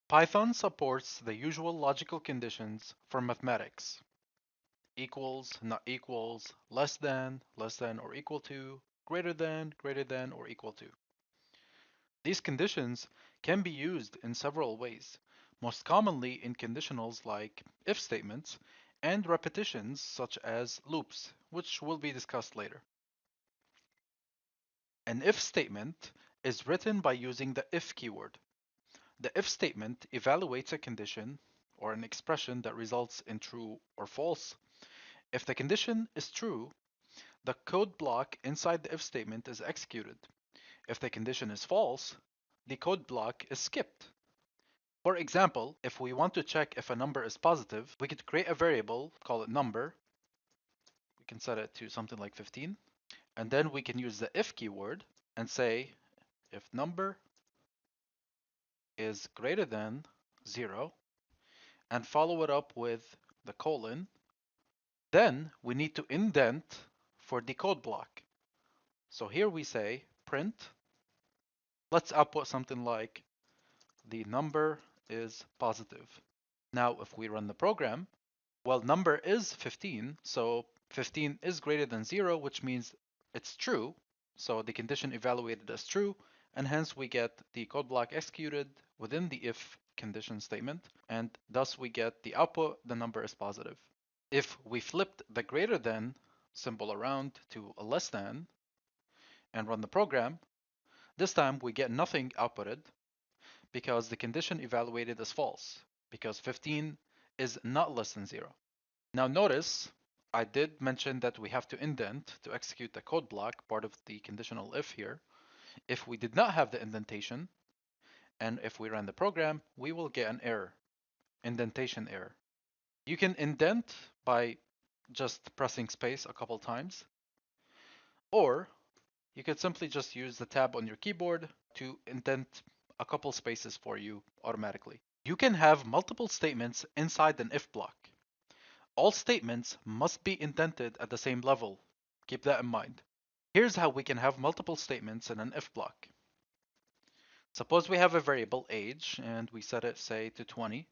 Python supports the usual logical conditions for mathematics. Equals, not equals, less than or equal to, greater than or equal to. These conditions can be used in several ways, most commonly in conditionals like if statements and repetitions such as loops, which will be discussed later. An if statement is written by using the if keyword. The if statement evaluates a condition or an expression that results in true or false. If the condition is true, the code block inside the if statement is executed. If the condition is false, the code block is skipped. For example, if we want to check if a number is positive, we could create a variable, call it number. We can set it to something like 15. And then we can use the if keyword and say if number is greater than 0 and follow it up with the colon. Then we need to indent for the code block. So here we say print. Let's output something like the number is positive. Now if we run the program, well, number is 15, so 15 is greater than 0, which means it's true. So the condition evaluated as true, and hence we get the code block executed within the if condition statement, and thus we get the output, the number is positive. If we flipped the greater than symbol around to a less than and run the program, this time we get nothing outputted because the condition evaluated as false, because 15 is not less than 0. Now notice, I did mention that we have to indent to execute the code block, part of the conditional if here. If we did not have the indentation, and if we run the program, we will get an error, indentation error. You can indent by just pressing space a couple times, or you could simply just use the tab on your keyboard to indent a couple spaces for you automatically. You can have multiple statements inside an if block. All statements must be indented at the same level. Keep that in mind. Here's how we can have multiple statements in an if block. Suppose we have a variable age and we set it, say, to 20.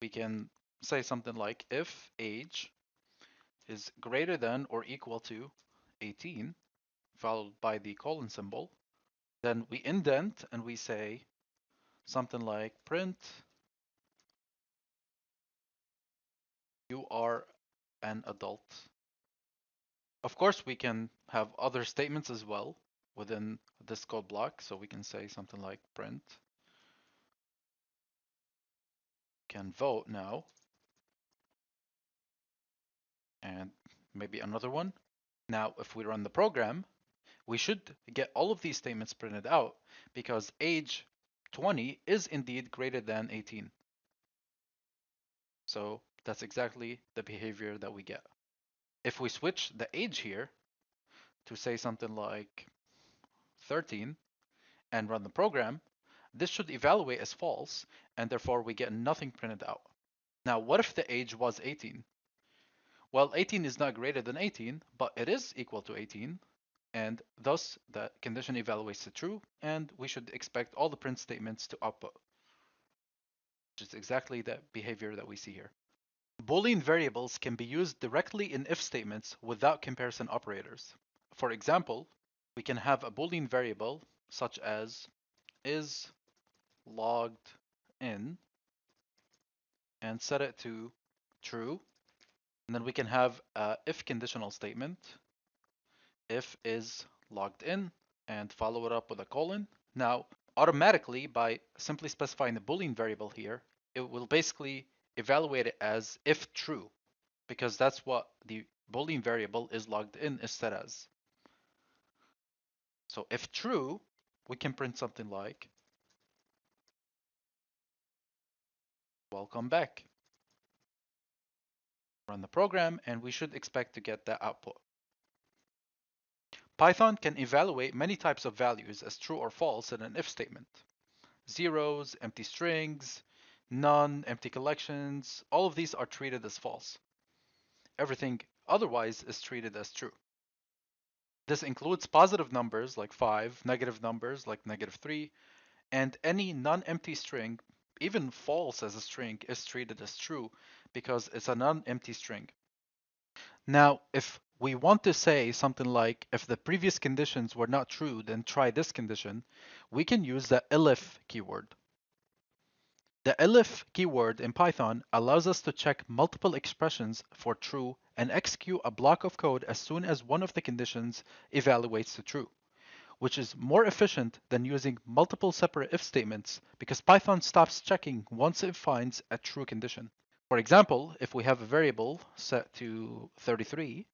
We can say something like if age is greater than or equal to 18, followed by the colon symbol. Then we indent and we say something like print you are an adult. Of course, we can have other statements as well within this code block. So we can say something like print can vote now. And maybe another one. Now, if we run the program, we should get all of these statements printed out because age 20 is indeed greater than 18. So that's exactly the behavior that we get. If we switch the age here to say something like 13 and run the program, this should evaluate as false, and therefore we get nothing printed out. Now, what if the age was 18? Well, 18 is not greater than 18, but it is equal to 18, and thus the condition evaluates to true, and we should expect all the print statements to output, which is exactly the behavior that we see here. Boolean variables can be used directly in if statements without comparison operators. For example, we can have a Boolean variable such as is logged in and set it to true. And then we can have a if conditional statement, if is logged in, and follow it up with a colon. Now, automatically, by simply specifying the Boolean variable here, it will basically evaluate it as if true, because that's what the Boolean variable is logged in is set as. So if true, we can print something like welcome back. Run the program, and we should expect to get that output. Python can evaluate many types of values as true or false in an if statement. Zeros, empty strings, none, empty collections, all of these are treated as false. Everything otherwise is treated as true. This includes positive numbers like 5, negative numbers like -3, and any non-empty string, even false as a string, is treated as true because it's a non-empty string. Now, if we want to say something like, if the previous conditions were not true, then try this condition, we can use the elif keyword. The elif keyword in Python allows us to check multiple expressions for true and execute a block of code as soon as one of the conditions evaluates to true, which is more efficient than using multiple separate if statements because Python stops checking once it finds a true condition. For example, if we have a variable set to 33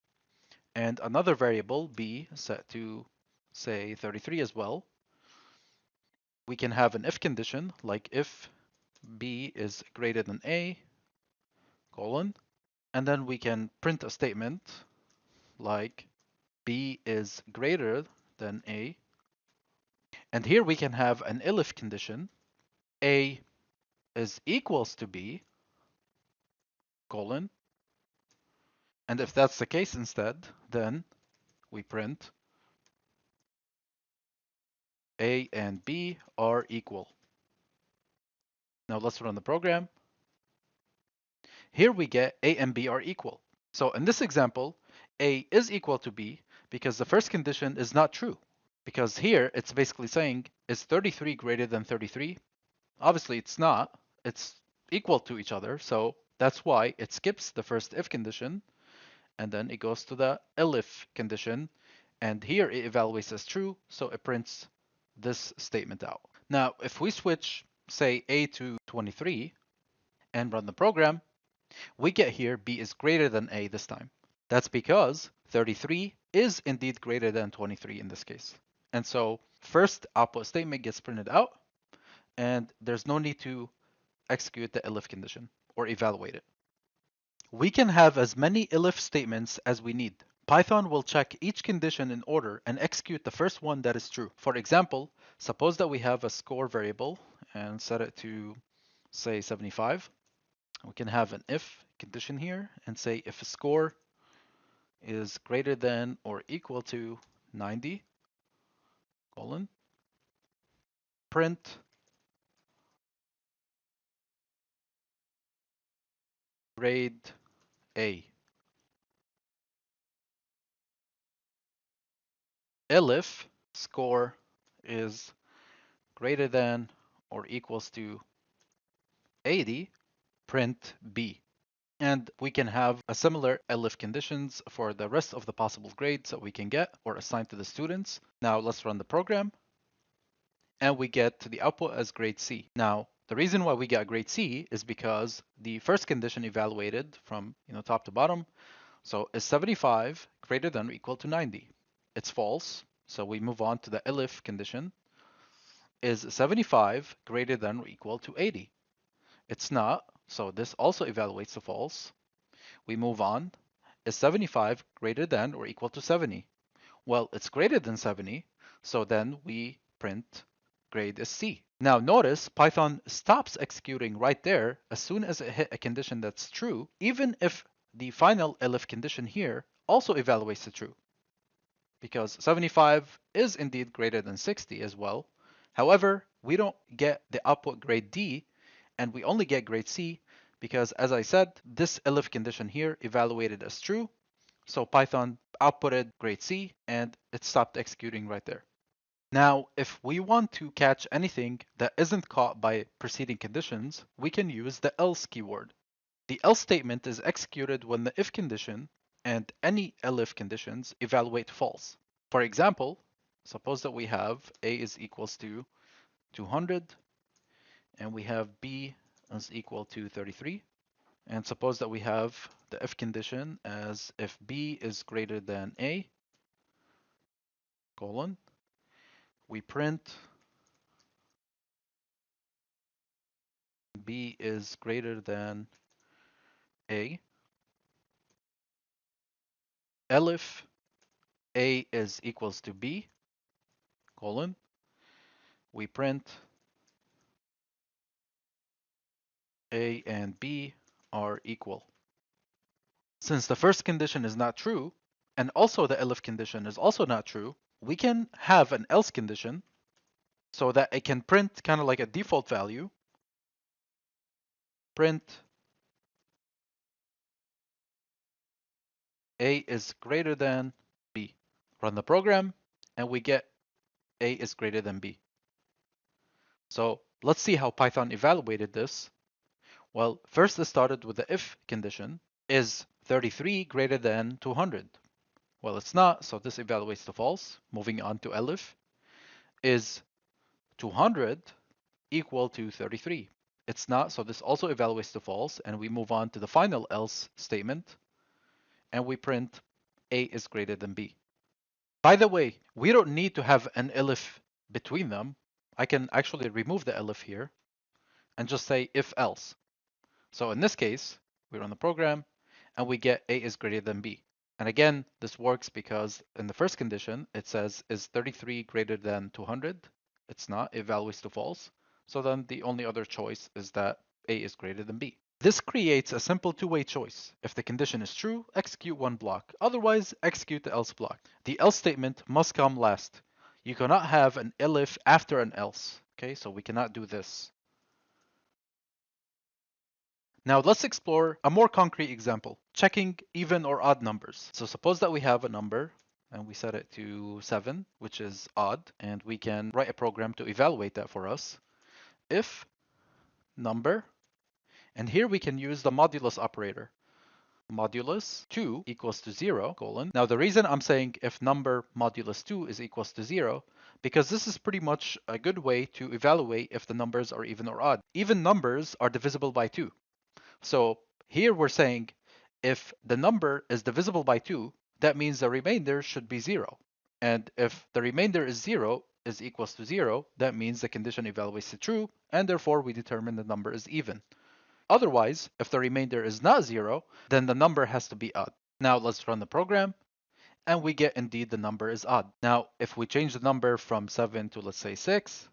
and another variable b set to, say, 33 as well, we can have an if condition like if b is greater than a, colon, and then we can print a statement like b is greater than a, and here we can have an elif condition, a is equals to b, colon, and if that's the case instead, then we print a and b are equal. Now let's run the program. Here we get a and b are equal. So in this example, a is equal to b because the first condition is not true. Because here it's basically saying, is 33 greater than 33? Obviously it's not. It's equal to each other. So that's why it skips the first if condition and then it goes to the elif condition. And here it evaluates as true. So it prints this statement out. Now, if we switch, say, a to 23 and run the program, we get here b is greater than a this time. That's because 33 is indeed greater than 23 in this case. And so first output statement gets printed out, and there's no need to execute the elif condition or evaluate it. We can have as many elif statements as we need. Python will check each condition in order and execute the first one that is true. For example, suppose that we have a score variable and set it to, say, 75. We can have an if condition here and say if a score is greater than or equal to 90, colon, print grade A. Elif score is greater than or equals to 80, print B. And we can have a similar elif conditions for the rest of the possible grades that we can get or assign to the students. Now let's run the program. And we get the output as grade C. Now, the reason why we get grade C is because the first condition evaluated from top to bottom, so is 75 greater than or equal to 90? It's false, so we move on to the elif condition. Is 75 greater than or equal to 80? It's not, so this also evaluates to false. We move on. Is 75 greater than or equal to 70? Well, it's greater than 70, so then we print grade is C. Now notice Python stops executing right there as soon as it hit a condition that's true, even if the final elif condition here also evaluates the true. Because 75 is indeed greater than 60 as well. However, we don't get the output grade D, and we only get grade C because, as I said, this elif condition here evaluated as true. So Python outputted grade C and it stopped executing right there. Now, if we want to catch anything that isn't caught by preceding conditions, we can use the else keyword. The else statement is executed when the if condition and any elif conditions evaluate false. For example, suppose that we have a is equals to 200 and we have b is equal to 33. And suppose that we have the if condition as if b is greater than a, colon, we print b is greater than a, elif a is equals to b, colon, we print a and b are equal. Since the first condition is not true, and also the elif condition is also not true, we can have an else condition so that it can print kind of like a default value, print A is greater than B. Run the program, and we get A is greater than B. So let's see how Python evaluated this. Well, first it started with the if condition. Is 33 greater than 200? Well, it's not, so this evaluates to false. Moving on to elif. Is 200 equal to 33? It's not, so this also evaluates to false, and we move on to the final else statement, and we print A is greater than B. By the way, we don't need to have an elif between them. I can actually remove the elif here and just say if else. So in this case, we run the program and we get A is greater than B. And again, this works because in the first condition, it says is 33 greater than 200? It's not, it evaluates to false. So then the only other choice is that A is greater than B. This creates a simple two-way choice. If the condition is true, execute one block. Otherwise, execute the else block. The else statement must come last. You cannot have an elif after an else. Okay, so we cannot do this. Now let's explore a more concrete example, checking even or odd numbers. So suppose that we have a number and we set it to 7, which is odd, and we can write a program to evaluate that for us. If number, and here we can use the modulus operator. Modulus 2 equals to 0, colon. Now the reason I'm saying if number modulus 2 is equals to 0, because this is pretty much a good way to evaluate if the numbers are even or odd. Even numbers are divisible by 2. So here we're saying if the number is divisible by 2, that means the remainder should be 0. And if the remainder is 0 is equals to 0, that means the condition evaluates to true, and therefore we determine the number is even. Otherwise, if the remainder is not 0, then the number has to be odd. Now let's run the program, and we get indeed the number is odd. Now, if we change the number from 7 to let's say 6,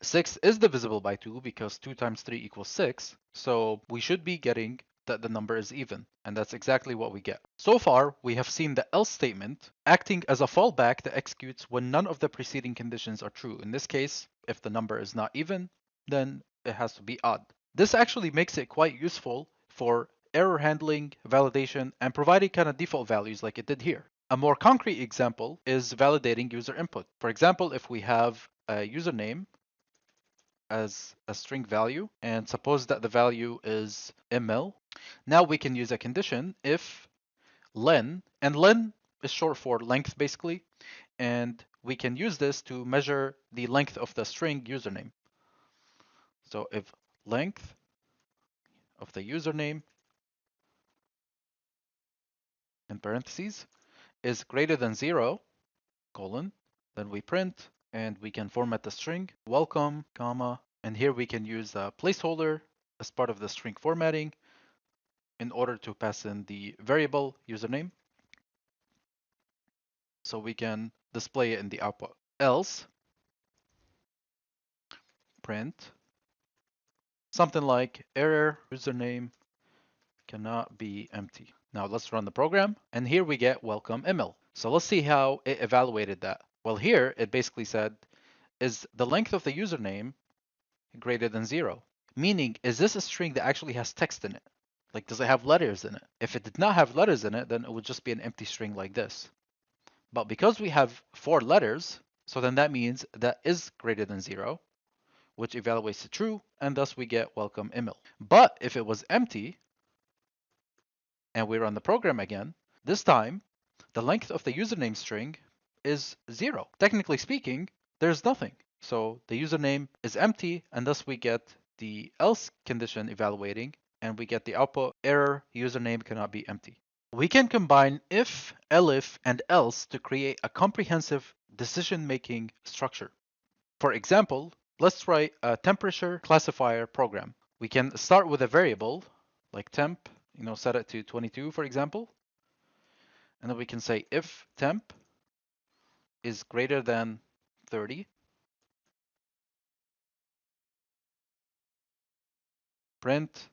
6 is divisible by 2 because 2 times 3 equals 6. So we should be getting that the number is even. And that's exactly what we get. So far, we have seen the else statement acting as a fallback that executes when none of the preceding conditions are true. In this case, if the number is not even, then it has to be odd. This actually makes it quite useful for error handling, validation, and providing kind of default values like it did here. A more concrete example is validating user input. For example, if we have a username as a string value, and suppose that the value is ml. Now we can use a condition if len, and len is short for length basically, and we can use this to measure the length of the string username. So if length of the username in parentheses is greater than 0, colon, then we print, and we can format the string welcome, comma, and here we can use a placeholder as part of the string formatting in order to pass in the variable username. So we can display it in the output. Else, print something like error username cannot be empty. Now let's run the program, and here we get welcome email. So let's see how it evaluated that. Well, here it basically said, is the length of the username greater than 0? Meaning, is this a string that actually has text in it? Like, does it have letters in it? If it did not have letters in it, then it would just be an empty string like this. But because we have 4 letters, so then that means that is greater than 0, which evaluates to true, and thus we get welcome email. But if it was empty, and we run the program again, this time, the length of the username string is 0. Technically speaking, there's nothing. So the username is empty, and thus we get the else condition evaluating, and we get the output error username cannot be empty. We can combine if, elif, and else to create a comprehensive decision-making structure. For example, let's write a temperature classifier program. We can start with a variable like temp, set it to 22, for example. And then we can say if temp is greater than 30, print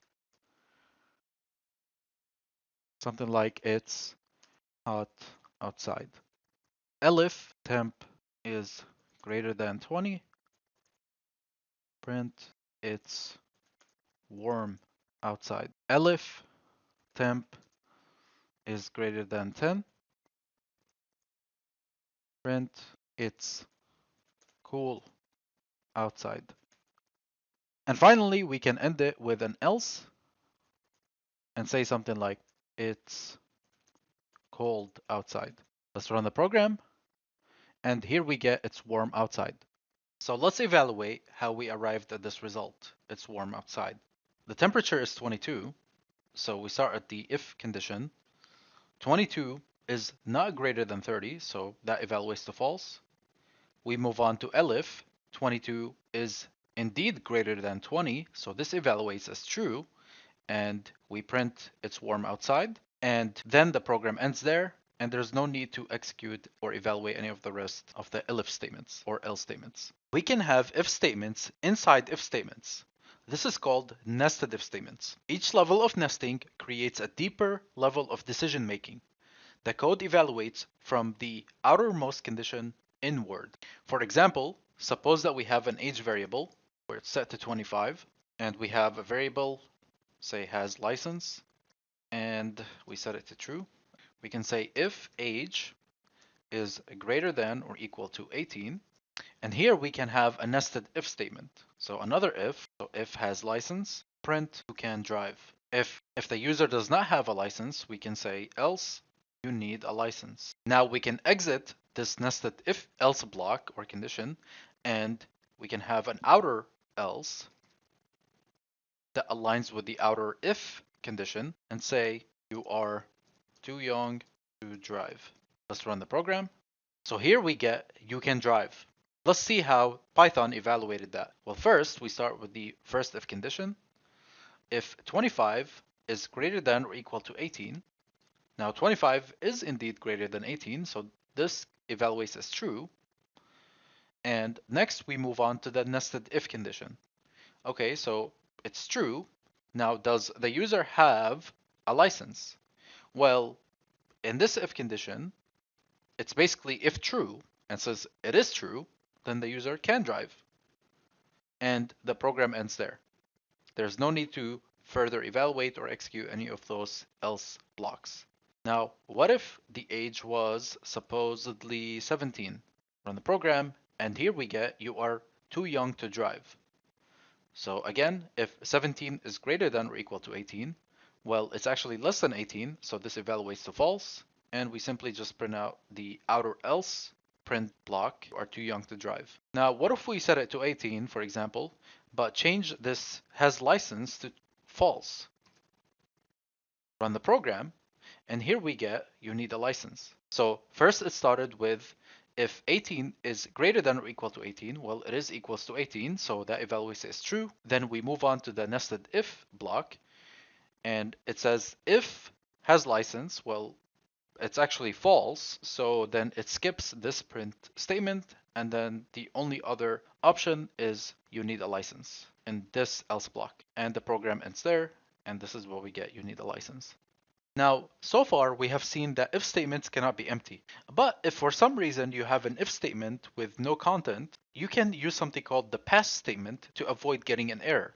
something like it's hot outside. Elif temp is greater than 20, print it's warm outside. Elif temp is greater than 10. Print it's cool outside. And finally, we can end it with an else and say something like it's cold outside. Let's run the program. And here we get it's warm outside. So let's evaluate how we arrived at this result. It's warm outside. The temperature is 22. So we start at the if condition. 22 is not greater than 30, so that evaluates to false. We move on to elif. 22 is indeed greater than 20, so this evaluates as true, and we print it's warm outside. And then the program ends there, and there's no need to execute or evaluate any of the rest of the elif statements or else statements. We can have if statements inside if statements. This is called nested if statements. Each level of nesting creates a deeper level of decision making. The code evaluates from the outermost condition inward. For example, suppose that we have an age variable where it's set to 25, and we have a variable, say, has license, and we set it to true. We can say if age is greater than or equal to 18, and here we can have a nested if statement. So another if, so if has license, print who can drive. If the user does not have a license, we can say else you need a license. Now we can exit this nested if else block or condition, and we can have an outer else that aligns with the outer if condition and say you are too young to drive. Let's run the program. So here we get you can drive. Let's see how Python evaluated that. Well, first we start with the first if condition. If 25 is greater than or equal to 18, now 25 is indeed greater than 18, so this evaluates as true. And next we move on to the nested if condition. Okay, so it's true. Now, does the user have a license? Well, in this if condition, it's basically if true, and says it is true, then the user can drive. And the program ends there. There's no need to further evaluate or execute any of those else blocks. Now, what if the age was supposedly 17? Run the program, and here we get you are too young to drive. So again, if 17 is greater than or equal to 18, well, it's actually less than 18, so this evaluates to false, and we simply just print out the outer else print block, you are too young to drive. Now, what if we set it to 18, for example, but change this has license to false? Run the program, and here we get you need a license. So first it started with if 18 is greater than or equal to 18, well, it is equals to 18, so that evaluates as true. Then we move on to the nested if block, and it says if has license, well, it's actually false, so then it skips this print statement, and then the only other option is you need a license in this else block. And the program ends there, and this is what we get, you need a license. Now, so far we have seen that if statements cannot be empty. But if for some reason you have an if statement with no content, you can use something called the pass statement to avoid getting an error.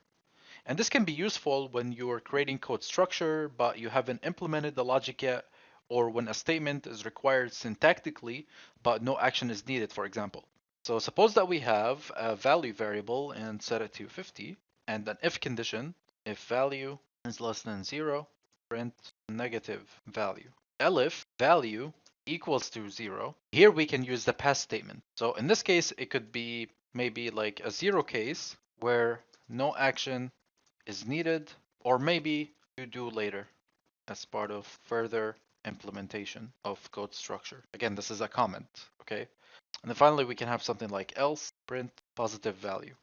And this can be useful when you're creating code structure, but you haven't implemented the logic yet, or when a statement is required syntactically, but no action is needed, for example. So suppose that we have a value variable and set it to 50, and an if condition, if value is less than 0, print negative value. Elif value equals to 0. Here we can use the pass statement. So in this case, it could be maybe like a 0 case where no action is needed, or maybe you do later as part of further implementation of code structure. Again, this is a comment, okay? And then finally, we can have something like else print positive value.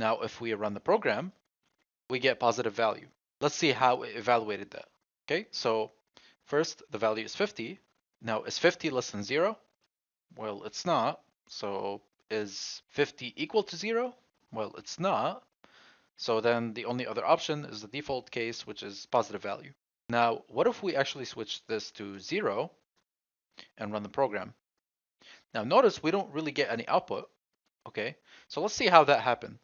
Now, if we run the program, we get positive value. Let's see how it evaluated that. Okay, so first the value is 50. Now, is 50 less than 0? Well, it's not. So is 50 equal to 0? Well, it's not. So then the only other option is the default case, which is positive value. Now, what if we actually switch this to 0 and run the program? Now, notice we don't really get any output. Okay, so let's see how that happened.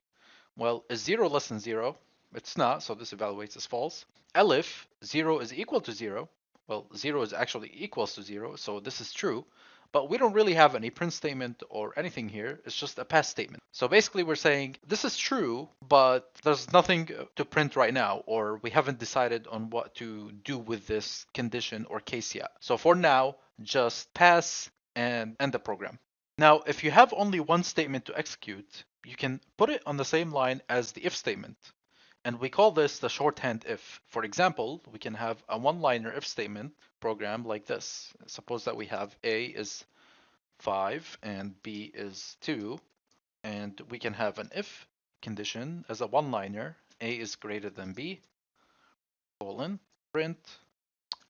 Well, is 0 less than 0? It's not, so this evaluates as false. Elif 0 is equal to 0. Well, 0 is actually equals to 0, so this is true. But we don't really have any print statement or anything here. It's just a pass statement. So basically we're saying this is true, but there's nothing to print right now, or we haven't decided on what to do with this condition or case yet. So for now, just pass and end the program. Now, if you have only one statement to execute, you can put it on the same line as the if statement. And we call this the shorthand if. For example, we can have a one-liner if statement program like this. Suppose that we have A is 5 and B is 2, and we can have an if condition as a one-liner. A is greater than B, colon, print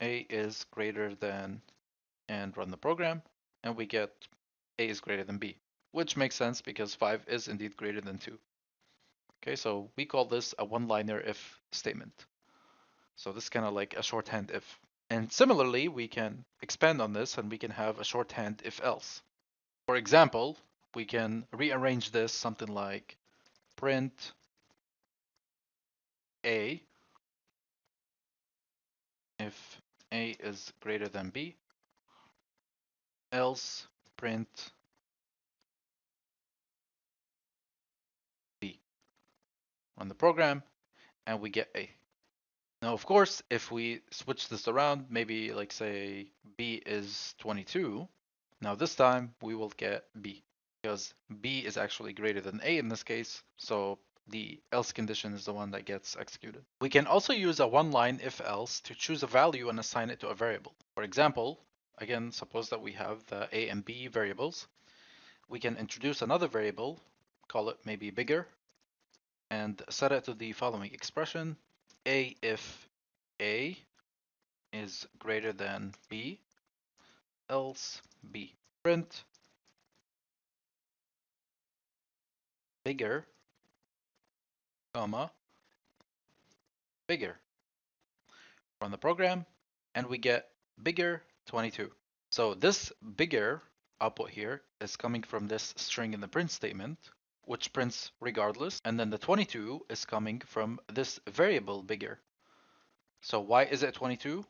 A is greater than, and run the program, and we get A is greater than B, which makes sense because 5 is indeed greater than 2. Okay, so we call this a one-liner if statement. So this is kind of like a shorthand if. And similarly, we can expand on this and we can have a shorthand if else. For example, we can rearrange this something like print A if A is greater than B, else print B. Run the program and we get A. Now, of course, if we switch this around, maybe like say B is 22, now this time we will get B because B is actually greater than A in this case, so the else condition is the one that gets executed. We can also use a one-line if-else to choose a value and assign it to a variable. For example, again, suppose that we have the A and B variables. We can introduce another variable, call it maybe bigger, and set it to the following expression: A if A is greater than B, else B. Print bigger, comma, bigger. Run the program, and we get bigger 22. So this bigger output here is coming from this string in the print statement, which prints regardless, and then the 22 is coming from this variable bigger. So why is it 22?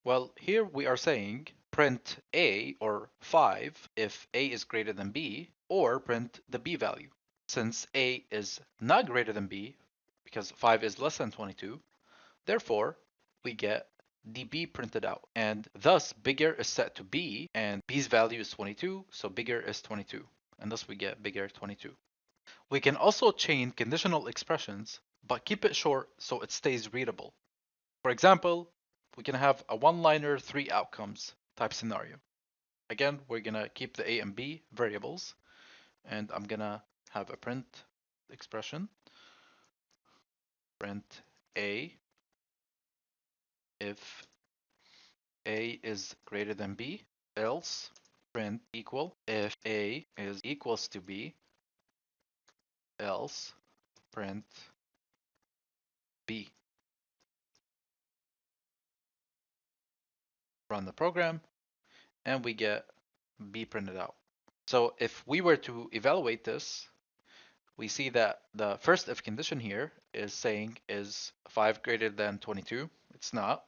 Well, here we are saying print A or 5 if A is greater than B, or print the B value. Since A is not greater than B, because 5 is less than 22, therefore we get the B printed out. And thus bigger is set to B, and B's value is 22, so bigger is 22. And thus we get bigger 22. We can also chain conditional expressions, but keep it short so it stays readable. For example, we can have a one-liner 3 outcomes type scenario. Again, we're gonna keep the A and B variables, and I'm gonna have a print expression. Print A if A is greater than B, else print equal if A is equals to B, else print B. Run the program, and we get B printed out. So if we were to evaluate this, we see that the first if condition here is saying is 5 greater than 22. It's not.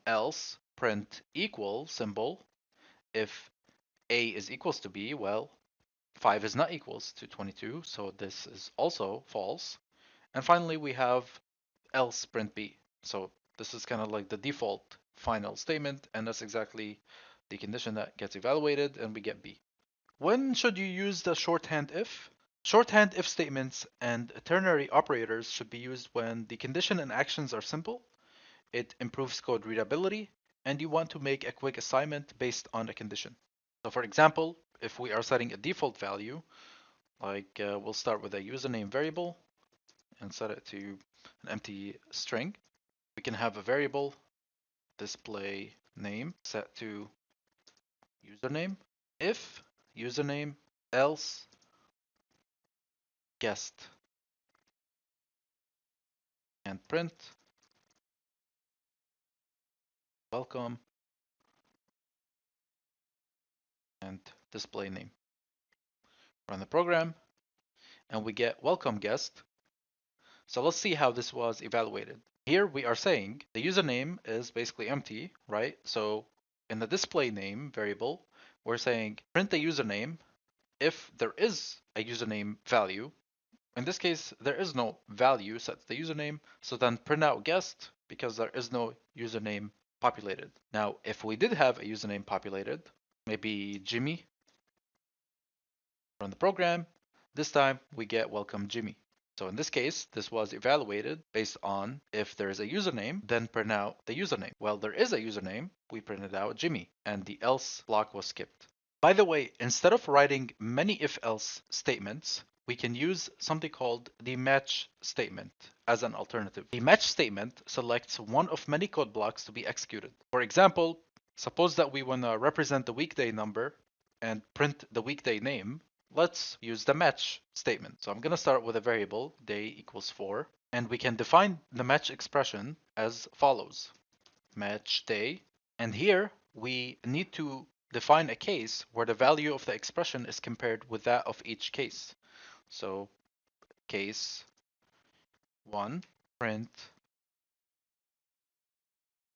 Else print equal symbol. If A is equals to B, well, 5 is not equals to 22, so this is also false. And finally, we have else print B. So this is kind of like the default final statement, and that's exactly the condition that gets evaluated, and we get B. When should you use the shorthand if? Shorthand if statements and ternary operators should be used when the condition and actions are simple, it improves code readability, and you want to make a quick assignment based on a condition. So for example, if we are setting a default value, like we'll start with a username variable and set it to an empty string. We can have a variable display name set to username. If username, else guest, and print welcome and display name. Run the program, and we get welcome guest. So let's see how this was evaluated. Here we are saying the username is basically empty, right? So in the display name variable, we're saying print the username if there is a username value. In this case, there is no value set to the username, so then print out guest because there is no username populated. Now, if we did have a username populated, maybe Jimmy, run the program, this time we get welcome Jimmy. So in this case, this was evaluated based on if there is a username, then print out the username. Well, there is a username, we printed out Jimmy, and the else block was skipped. By the way, instead of writing many if-else statements, we can use something called the match statement as an alternative. The match statement selects one of many code blocks to be executed. For example, suppose that we want to represent the weekday number and print the weekday name. Let's use the match statement. So I'm going to start with a variable, day equals 4, and we can define the match expression as follows. Match day, and here we need to define a case where the value of the expression is compared with that of each case. So case 1, print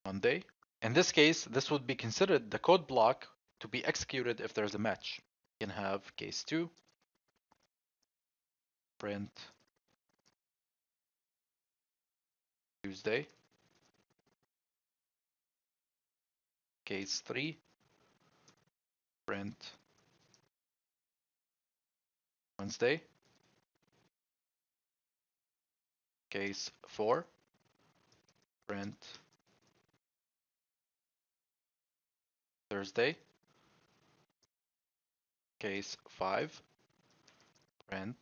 Monday. In this case, this would be considered the code block to be executed if there's a match. You can have case 2, print Tuesday. Case 3, print Wednesday. Case 4, print Thursday. Case 5, print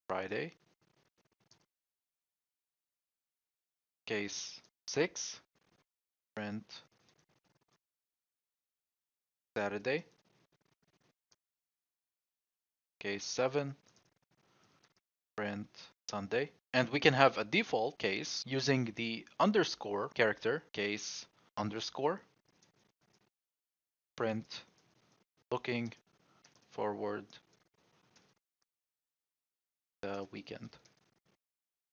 Friday. Case 6, print Saturday. Case 7, print Sunday. And we can have a default case using the underscore character, case underscore, print looking forward the weekend.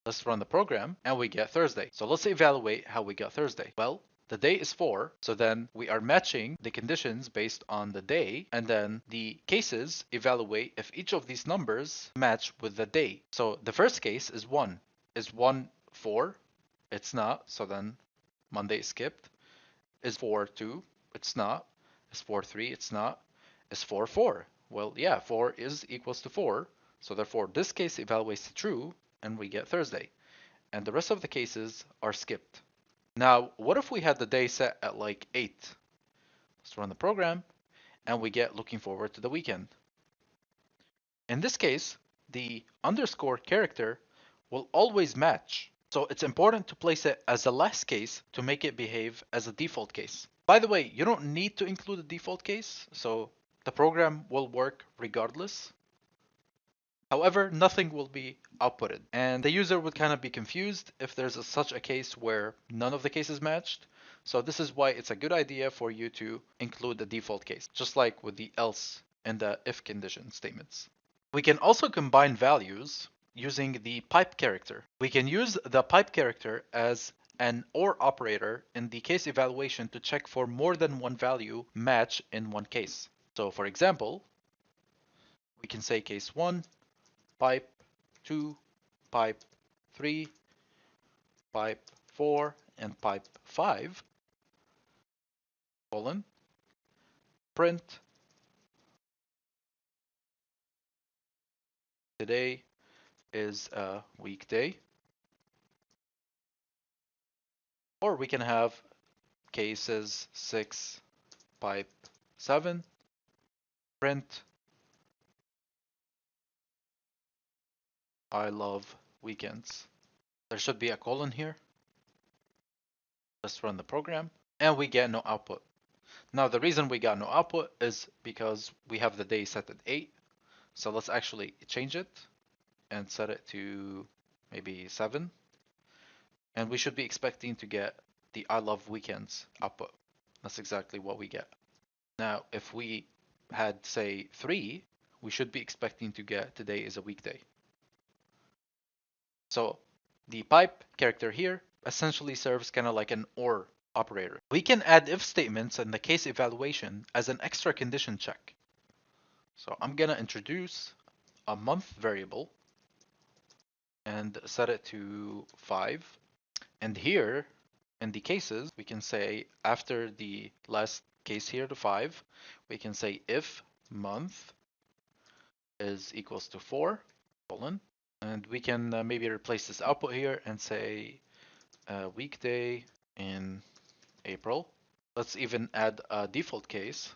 Let's run the program and we get Thursday. So let's evaluate how we got Thursday. Well, the day is 4, so then we are matching the conditions based on the day, and then the cases evaluate if each of these numbers match with the day. So the first case is 1. Is 1 4? It's not, so then Monday is skipped. Is 4 2? It's not. Is 4 3? It's not. Is 4 4? Well, yeah, 4 is equals to 4, so therefore this case evaluates to true, and we get Thursday. And the rest of the cases are skipped. Now, what if we had the day set at like 8? Let's run the program, and we get looking forward to the weekend. In this case, the underscore character will always match. So it's important to place it as a last case to make it behave as a default case. By the way, you don't need to include a default case, so the program will work regardless. However, nothing will be outputted, and the user would kind of be confused if there's such a case where none of the cases matched. So this is why it's a good idea for you to include the default case, just like with the else and the if condition statements. We can also combine values using the pipe character. We can use the pipe character as an OR operator in the case evaluation to check for more than one value match in one case. So for example, we can say case 1, pipe 2, pipe 3, pipe 4, and pipe 5, colon, print today is a weekday. Or we can have cases 6, pipe 7, print I love weekends. There should be a colon here. Let's run the program, and we get no output. Now the reason we got no output is because we have the day set at 8. So let's actually change it and set it to maybe 7. And we should be expecting to get the I love weekends output. That's exactly what we get. Now if we had say 3, we should be expecting to get today is a weekday. So the pipe character here essentially serves kind of like an OR operator. We can add if statements in the case evaluation as an extra condition check. So I'm gonna introduce a month variable and set it to 5. And here in the cases, we can say after the last case here to 5, we can say if month is equals to 4, colon, and we can maybe replace this output here and say weekday in April. Let's even add a default case,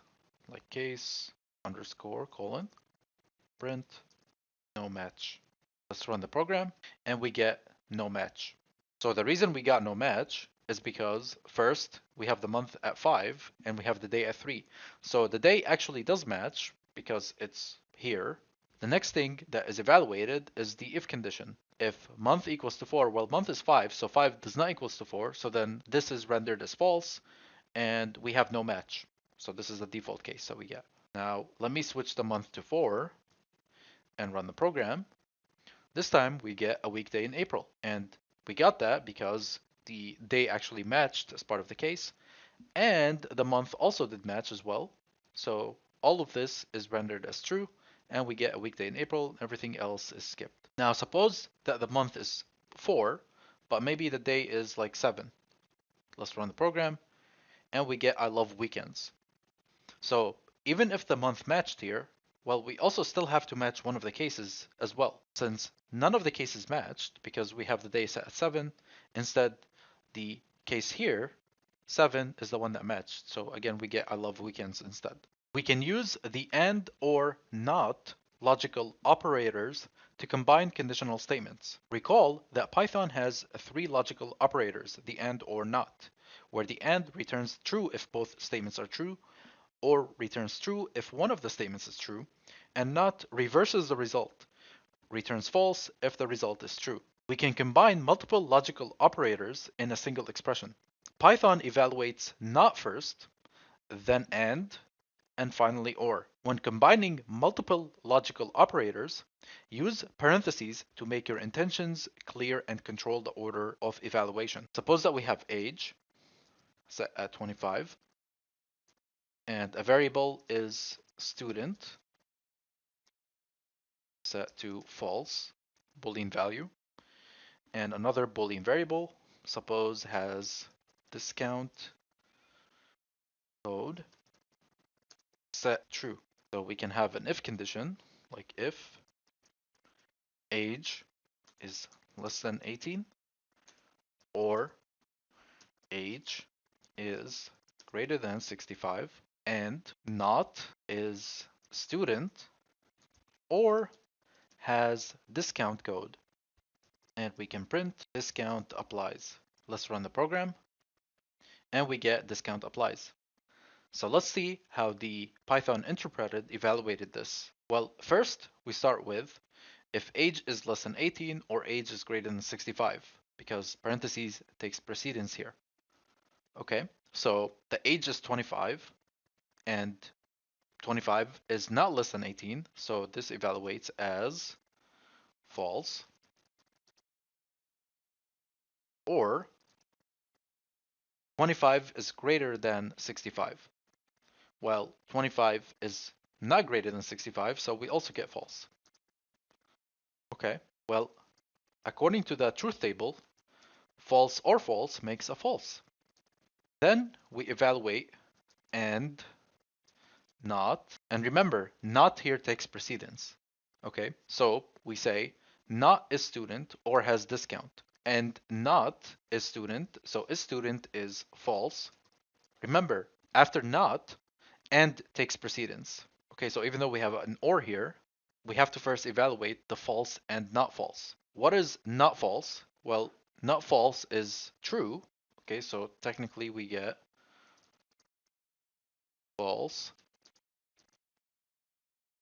like case underscore colon, print no match. Let's run the program and we get no match. So the reason we got no match is because first we have the month at 5 and we have the day at 3. So the day actually does match because it's here. The next thing that is evaluated is the if condition. If month equals to 4, well, month is 5, so 5 does not equals to 4, so then this is rendered as false, and we have no match. So this is the default case that we get. Now, let me switch the month to 4 and run the program. This time we get a weekday in April, and we got that because the day actually matched as part of the case, and the month also did match as well. So all of this is rendered as true, and we get a weekday in April. Everything else is skipped. Now suppose that the month is 4, but maybe the day is like 7. Let's run the program, and we get I love weekends. So even if the month matched here, well, we also still have to match one of the cases as well. Since none of the cases matched, because we have the day set at 7, instead the case here, 7 is the one that matched. So again, we get I love weekends instead. We can use the and or not logical operators to combine conditional statements. Recall that Python has 3 logical operators, the and or not, where the and returns true if both statements are true, or returns true if one of the statements is true, and not reverses the result, returns false if the result is true. We can combine multiple logical operators in a single expression. Python evaluates not first, then and finally or. When combining multiple logical operators, use parentheses to make your intentions clear and control the order of evaluation. Suppose that we have age set at 25, and a variable is student set to false, Boolean value, and another Boolean variable, suppose has discount code set true. So we can have an if condition, like if age is less than 18 or age is greater than 65 and not is student or has discount code, and we can print discount applies. Let's run the program and we get discount applies. So let's see how the Python interpreted evaluated this. Well, first we start with if age is less than 18 or age is greater than 65, because parentheses takes precedence here. Okay, so the age is 25 and 25 is not less than 18, so this evaluates as false, or 25 is greater than 65. Well, 25 is not greater than 65, so we also get false. Okay, well, according to the truth table, false or false makes a false. Then we evaluate and not, and remember, not here takes precedence. Okay, so we say not is student or has discount, and not is student, so is student is false. Remember, after not, and takes precedence. Okay, so even though we have an or here, we have to first evaluate the false and not false. What is not false? Well, not false is true. Okay, so technically we get false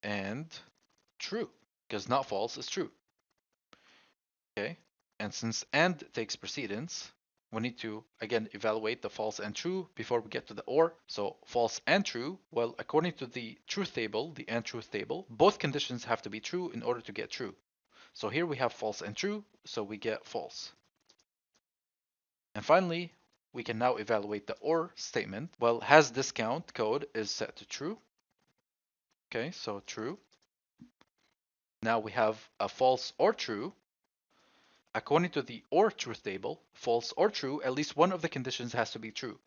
and true, because not false is true. Okay, and since and takes precedence, we need to, again, evaluate the false and true before we get to the or. So false and true, well, according to the truth table, the and truth table, both conditions have to be true in order to get true. So here we have false and true, so we get false. And finally, we can now evaluate the or statement. Well, has discount code is set to true. Okay, so true. Now we have a false or true. According to the or truth table, false or true, at least one of the conditions has to be true.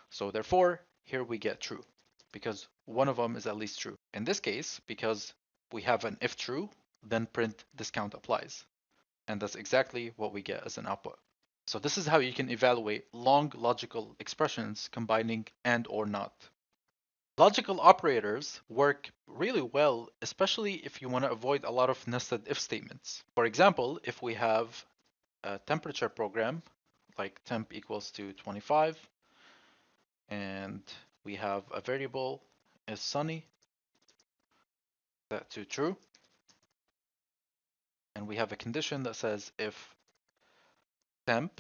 So therefore, here we get true, because one of them is at least true. In this case, because we have an if true, then print discount applies. And that's exactly what we get as an output. So this is how you can evaluate long logical expressions combining and or not. Logical operators work really well, especially if you want to avoid a lot of nested if statements. For example, if we have a temperature program, like temp equals to 25, and we have a variable is sunny, set to true, and we have a condition that says if temp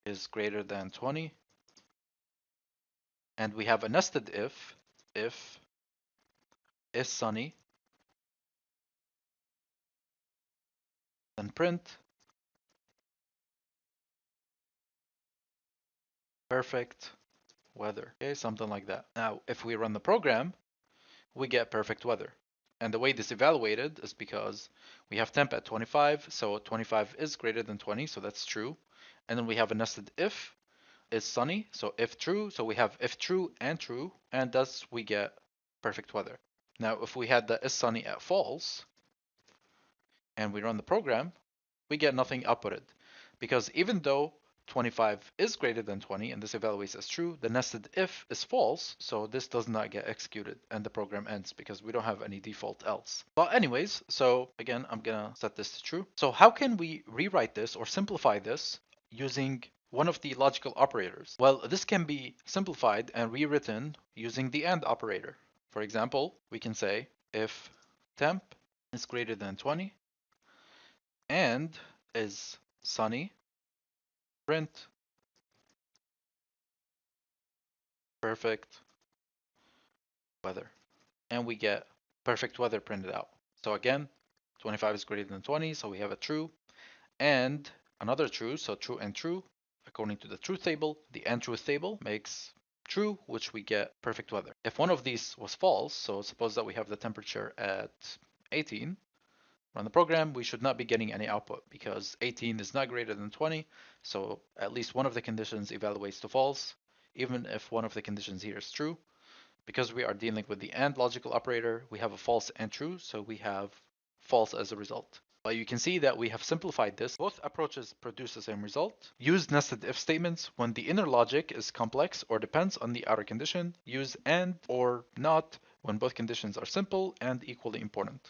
is greater than 20, and we have a nested if is sunny, then print perfect weather. Okay, something like that. Now, if we run the program, we get perfect weather. And the way this evaluated is because we have temp at 25, so 25 is greater than 20, so that's true. And then we have a nested if is sunny, so if true, so we have if true, and thus we get perfect weather. Now, if we had the is sunny at false, and we run the program, we get nothing outputted. Because even though 25 is greater than 20, and this evaluates as true, the nested if is false, so this does not get executed, and the program ends because we don't have any default else. But anyways, so again, I'm gonna set this to true. So how can we rewrite this or simplify this using one of the logical operators? Well, this can be simplified and rewritten using the AND operator. For example, we can say if temp is greater than 20, and is sunny, print perfect weather. And we get perfect weather printed out. So again, 25 is greater than 20, so we have a true and another true, so true and true. According to the truth table, the and truth table makes true, which we get perfect weather. If one of these was false, so suppose that we have the temperature at 18, run the program, we should not be getting any output because 18 is not greater than 20, so at least one of the conditions evaluates to false, even if one of the conditions here is true. Because we are dealing with the AND logical operator, we have a false and true, so we have false as a result. But you can see that we have simplified this. Both approaches produce the same result. Use nested if statements when the inner logic is complex or depends on the outer condition. Use AND or not when both conditions are simple and equally important.